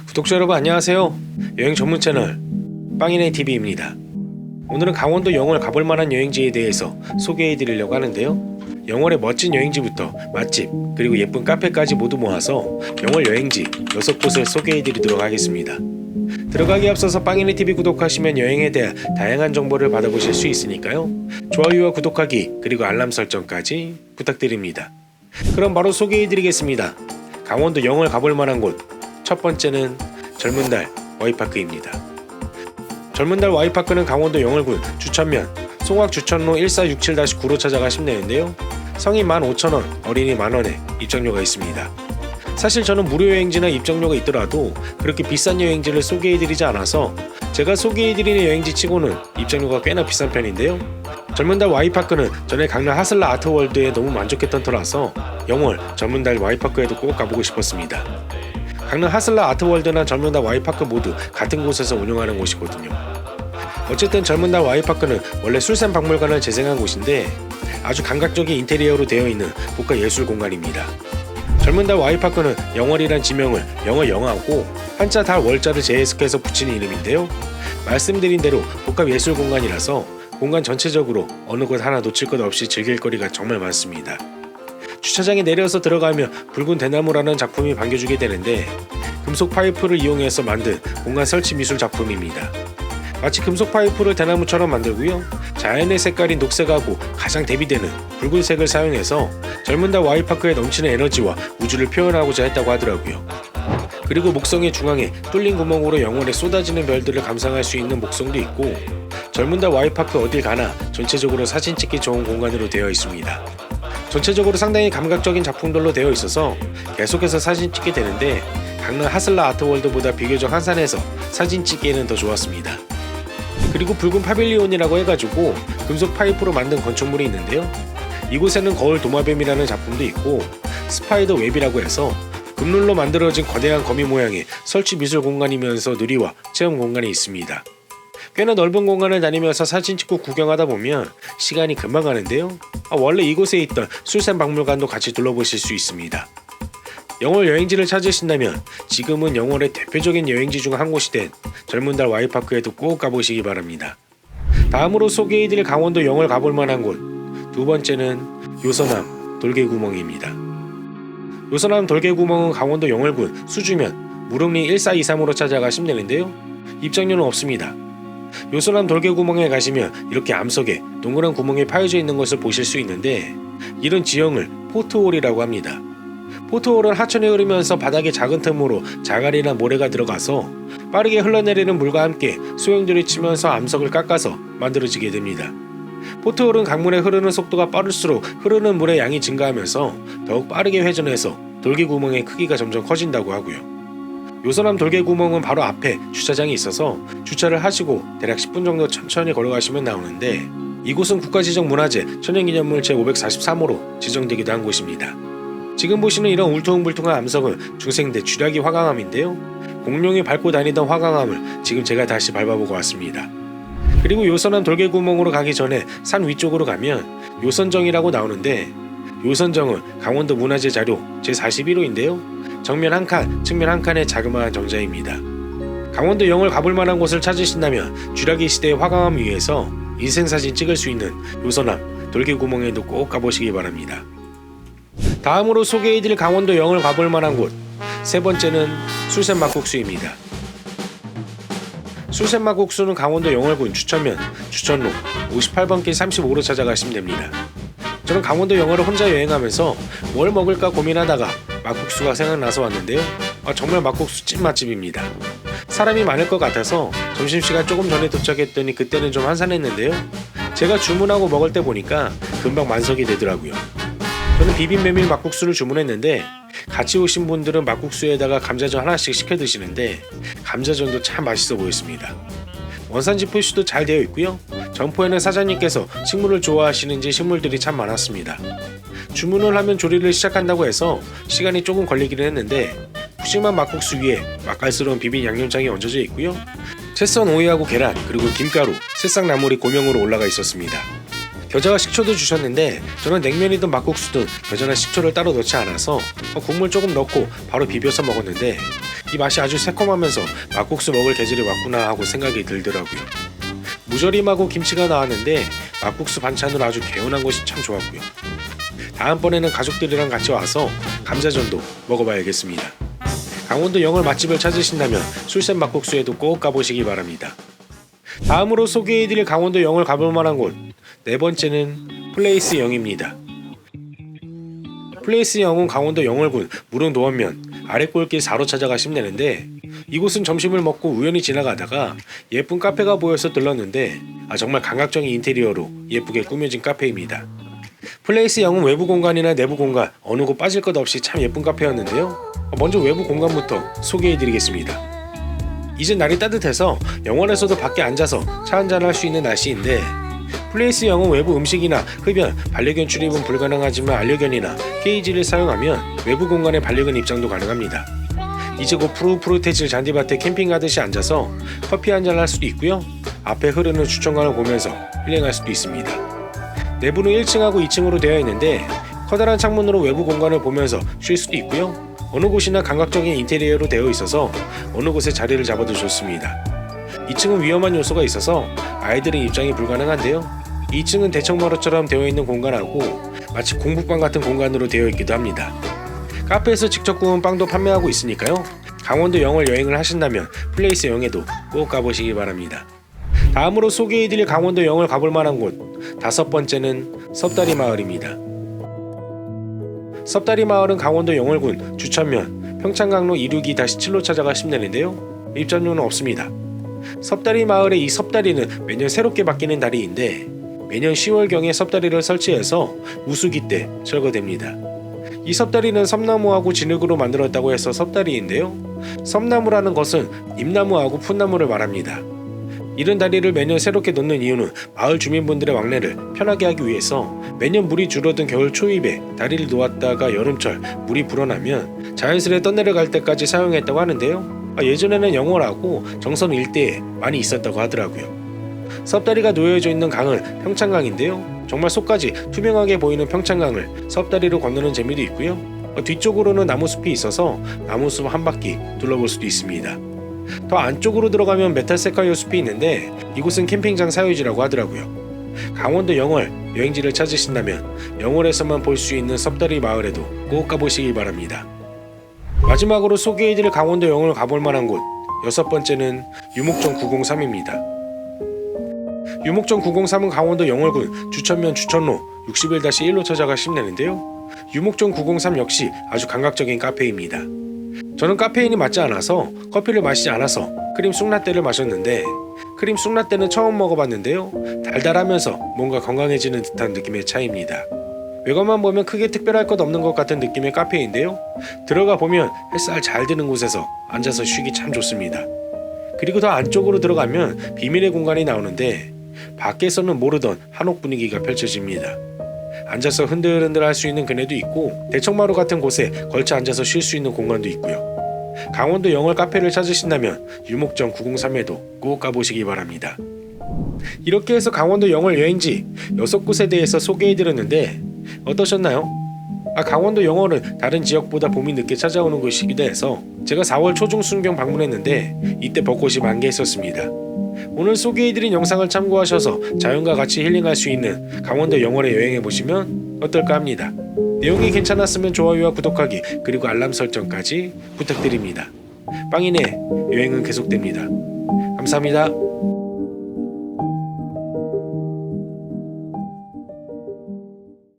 구독자 여러분 안녕하세요. 여행 전문 채널 빵이네 TV입니다. 오늘은 강원도 영월 가볼 만한 여행지에 대해서 소개해 드리려고 하는데요. 영월의 멋진 여행지부터 맛집 그리고 예쁜 카페까지 모두 모아서 영월 여행지 6곳을 소개해 드리도록 하겠습니다. 들어가기 앞서서 빵이네 TV 구독하시면 여행에 대한 다양한 정보를 받아보실 수 있으니까요. 좋아요와 구독하기 그리고 알람 설정까지 부탁드립니다. 그럼 바로 소개해 드리겠습니다. 강원도 영월 가볼 만한 곳 첫 번째는 젊은달 와이파크입니다. 젊은달 와이파크는 강원도 영월군 주천면 송악 주천로 1467-9로 찾아가시면 되는데요. 성인 15,000원, 어린이 만원에 입장료가 있습니다. 사실 저는 무료 여행지나 입장료가 있더라도 그렇게 비싼 여행지를 소개해드리지 않아서 제가 소개해드리는 여행지 치고는 입장료가 꽤나 비싼 편인데요. 젊은달 와이파크는 전에 강릉 하슬라 아트월드에 너무 만족했던 터라서 영월 젊은달 와이파크에도 꼭 가보고 싶었습니다. 강릉 하슬라 아트월드나 젊은달 와이파크 모두 같은 곳에서 운영하는 곳이거든요. 어쨌든 젊은달 와이파크는 원래 술산박물관을 재생한 곳인데 아주 감각적인 인테리어로 되어 있는 국가 예술 공간입니다. 젊은달 와이파크는 영월이란 지명을 영어 영하고 한자 달 월자를 재해석해서 붙인 이름인데요. 말씀드린 대로 복합 예술 공간이라서 공간 전체적으로 어느 곳 하나 놓칠 것 없이 즐길 거리가 정말 많습니다. 주차장에 내려서 들어가면 붉은 대나무라는 작품이 반겨주게 되는데 금속 파이프를 이용해서 만든 공간 설치 미술 작품입니다. 마치 금속 파이프를 대나무처럼 만들고요. 자연의 색깔인 녹색하고 가장 대비되는 붉은색을 사용해서 젊은달 와이파크에 넘치는 에너지와 우주를 표현하고자 했다고 하더라고요. 그리고 목성의 중앙에 뚫린 구멍으로 영월에 쏟아지는 별들을 감상할 수 있는 목성도 있고 젊은달 와이파크 어딜 가나 전체적으로 사진 찍기 좋은 공간으로 되어 있습니다. 전체적으로 상당히 감각적인 작품들로 되어 있어서 계속해서 사진 찍게 되는데 강릉 하슬라 아트월드보다 비교적 한산해서 사진 찍기에는 더 좋았습니다. 그리고 붉은 파빌리온이라고 해가지고 금속 파이프로 만든 건축물이 있는데요. 이곳에는 거울 도마뱀이라는 작품도 있고 스파이더 웹이라고 해서 금룰로 만들어진 거대한 거미 모양의 설치 미술 공간이면서 누리와 체험 공간이 있습니다. 꽤나 넓은 공간을 다니면서 사진 찍고 구경하다 보면 시간이 금방 가는데요. 원래 이곳에 있던 술산박물관도 같이 둘러보실 수 있습니다. 영월 여행지를 찾으신다면 지금은 영월의 대표적인 여행지 중 한 곳이 된 젊은달 와이파크에도 꼭 가보시기 바랍니다. 다음으로 소개해드릴 강원도 영월 가볼 만한 곳 두 번째는 요선암 돌개구멍입니다. 요선암 돌개구멍은 강원도 영월군 수주면 무릉리 1423으로 찾아가시면 되는데요. 입장료는 없습니다. 요선암 돌개구멍에 가시면 이렇게 암석에 동그란 구멍이 파여져 있는 것을 보실 수 있는데 이런 지형을 포트홀이라고 합니다. 포트홀은 하천이 흐르면서 바닥에 작은 틈으로 자갈이나 모래가 들어가서 빠르게 흘러내리는 물과 함께 소용돌이 치면서 암석을 깎아서 만들어지게 됩니다. 포트홀은 강물의 흐르는 속도가 빠를수록 흐르는 물의 양이 증가하면서 더욱 빠르게 회전해서 돌개구멍의 크기가 점점 커진다고 하고요. 요선암 돌개구멍은 바로 앞에 주차장이 있어서 주차를 하시고 대략 10분 정도 천천히 걸어가시면 나오는데 이곳은 국가지정문화재 천연기념물 제543호로 지정되기도 한 곳입니다. 지금 보시는 이런 울퉁불퉁한 암석은 중생대 쥐라기 화강암인데요. 공룡이 밟고 다니던 화강암을 지금 제가 다시 밟아보고 왔습니다. 그리고 요선암 돌개구멍으로 가기 전에 산 위쪽으로 가면 요선정이라고 나오는데 요선정은 강원도 문화재 자료 제41호인데요. 정면 한 칸, 측면 한 칸의 자그마한 정자입니다. 강원도 영월 가볼 만한 곳을 찾으신다면 쥐라기 시대의 화강암 위에서 인생사진 찍을 수 있는 요선암 돌개구멍에도 꼭 가보시기 바랍니다. 다음으로 소개해드릴 강원도 영월 가볼 만한 곳 세 번째는 술샘막국수입니다. 술샘막국수는 강원도 영월군 주천면 주천로 58번 길 35로 찾아가시면 됩니다. 저는 강원도 영월을 혼자 여행하면서 뭘 먹을까 고민하다가 막국수가 생각나서 왔는데요. 정말 막국수 찐 맛집입니다. 사람이 많을 것 같아서 점심시간 조금 전에 도착했더니 그때는 좀 한산했는데요. 제가 주문하고 먹을 때 보니까 금방 만석이 되더라고요. 저는 비빔메밀 막국수를 주문했는데 같이 오신 분들은 막국수에다가 감자전 하나씩 시켜 드시는데 감자전도 참 맛있어 보였습니다. 원산지 표시도 잘 되어 있고요. 점포에는 사장님께서 식물을 좋아하시는지 식물들이 참 많았습니다. 주문을 하면 조리를 시작한다고 해서 시간이 조금 걸리기는 했는데 푸짐한 막국수 위에 맛깔스러운 비빔 양념장이 얹어져 있고요. 채썬 오이하고 계란 그리고 김가루, 새싹나물이 고명으로 올라가 있었습니다. 겨자와 식초도 주셨는데 저는 냉면이든 막국수든 겨자나 식초를 따로 넣지 않아서 국물 조금 넣고 바로 비벼서 먹었는데 이 맛이 아주 새콤하면서 막국수 먹을 계절이 왔구나 하고 생각이 들더라고요. 무절임하고 김치가 나왔는데 막국수 반찬으로 아주 개운한 것이 참 좋았고요. 다음번에는 가족들이랑 같이 와서 감자전도 먹어봐야겠습니다. 강원도 영월 맛집을 찾으신다면 술샘 막국수에도 꼭 가보시기 바랍니다. 다음으로 소개해드릴 강원도 영월 가볼 만한 곳, 네 번째는 플레이스 영입니다. 플레이스 영은 강원도 영월군 무릉 노원면 아래골길 4로 찾아가시면 되는데, 이곳은 점심을 먹고 우연히 지나가다가 예쁜 카페가 보여서 들렀는데 정말 감각적인 인테리어로 예쁘게 꾸며진 카페입니다. 플레이스 영은 외부 공간이나 내부 공간 어느 곳 빠질 것 없이 참 예쁜 카페였는데요. 먼저 외부 공간부터 소개해드리겠습니다. 이제 날이 따뜻해서 영월에서도 밖에 앉아서 차 한잔 할 수 있는 날씨인데, 플레이스 영은 외부 음식이나 흡연, 반려견 출입은 불가능하지만 반려견이나 케이지를 사용하면 외부 공간에 반려견 입장도 가능합니다. 이제 곧 푸릇푸릇해질 잔디밭에 캠핑하듯이 앉아서 커피 한잔 할 수도 있고요. 앞에 흐르는 주천강을 보면서 힐링할 수도 있습니다. 내부는 1층하고 2층으로 되어 있는데 커다란 창문으로 외부 공간을 보면서 쉴 수도 있고요. 어느 곳이나 감각적인 인테리어로 되어 있어서 어느 곳에 자리를 잡아도 좋습니다. 2층은 위험한 요소가 있어서 아이들은 입장이 불가능한데요. 2층은 대청마루처럼 되어 있는 공간하고 마치 공부방 같은 공간으로 되어 있기도 합니다. 카페에서 직접 구운 빵도 판매하고 있으니까요. 강원도 영월 여행을 하신다면 플레이스 영에도 꼭 가보시기 바랍니다. 다음으로 소개해드릴 강원도 영월 가볼 만한 곳, 다섯 번째는 섭다리 마을입니다. 섭다리 마을은 강원도 영월군 주천면 평창강로 262-7로 찾아가시면 되는데요. 입장료는 없습니다. 섭다리 마을의 이 섭다리는 매년 새롭게 바뀌는 다리인데, 매년 10월경에 섭다리를 설치해서 무수기 때 철거됩니다. 이 섭다리는 섬나무하고 진흙으로 만들었다고 해서 섭다리인데요. 섬나무라는 것은 임나무하고 풋나무를 말합니다. 이런 다리를 매년 새롭게 놓는 이유는 마을 주민분들의 왕래를 편하게 하기 위해서 매년 물이 줄어든 겨울 초입에 다리를 놓았다가 여름철 물이 불어나면 자연스레 떠내려갈 때까지 사용했다고 하는데요. 예전에는 영월하고 정선 일대에 많이 있었다고 하더라고요. 섭다리가 놓여져 있는 강은 평창강인데요. 정말 속까지 투명하게 보이는 평창강을 섭다리로 건너는 재미도 있고요. 뒤쪽으로는 나무숲이 있어서 나무숲 한 바퀴 둘러볼 수도 있습니다. 더 안쪽으로 들어가면 메탈세카이어 숲이 있는데 이곳은 캠핑장 사유지라고 하더라고요. 강원도 영월 여행지를 찾으신다면 영월에서만 볼 수 있는 섭다리 마을에도 꼭 가보시기 바랍니다. 마지막으로 소개해드릴 강원도 영월 가볼 만한 곳, 여섯 번째는 유목정 903입니다. 유목정 903은 강원도 영월군 주천면 주천로 61-1로 찾아가시면 되는데요. 유목정 903 역시 아주 감각적인 카페입니다. 저는 카페인이 맞지 않아서 커피를 마시지 않아서 크림 쑥라떼를 마셨는데, 크림 쑥라떼는 처음 먹어봤는데요. 달달하면서 뭔가 건강해지는 듯한 느낌의 차이입니다. 외관만 보면 크게 특별할 것 없는 것 같은 느낌의 카페인데요. 들어가 보면 햇살 잘 드는 곳에서 앉아서 쉬기 참 좋습니다. 그리고 더 안쪽으로 들어가면 비밀의 공간이 나오는데 밖에서는 모르던 한옥 분위기가 펼쳐집니다. 앉아서 흔들흔들 할 수 있는 그네도 있고 대청마루 같은 곳에 걸쳐 앉아서 쉴 수 있는 공간도 있고요. 강원도 영월 카페를 찾으신다면 유목정 903에도 꼭 가보시기 바랍니다. 이렇게 해서 강원도 영월 여행지 6곳에 대해서 소개해드렸는데 어떠셨나요? 강원도 영월은 다른 지역보다 봄이 늦게 찾아오는 곳이기도 해서 제가 4월 초중순경 방문했는데 이때 벚꽃이 만개했었습니다. 오늘 소개해드린 영상을 참고하셔서 자연과 같이 힐링할 수 있는 강원도 영월에 여행해보시면 어떨까 합니다. 내용이 괜찮았으면 좋아요와 구독하기 그리고 알람 설정까지 부탁드립니다. 빵인의 여행은 계속됩니다. 감사합니다.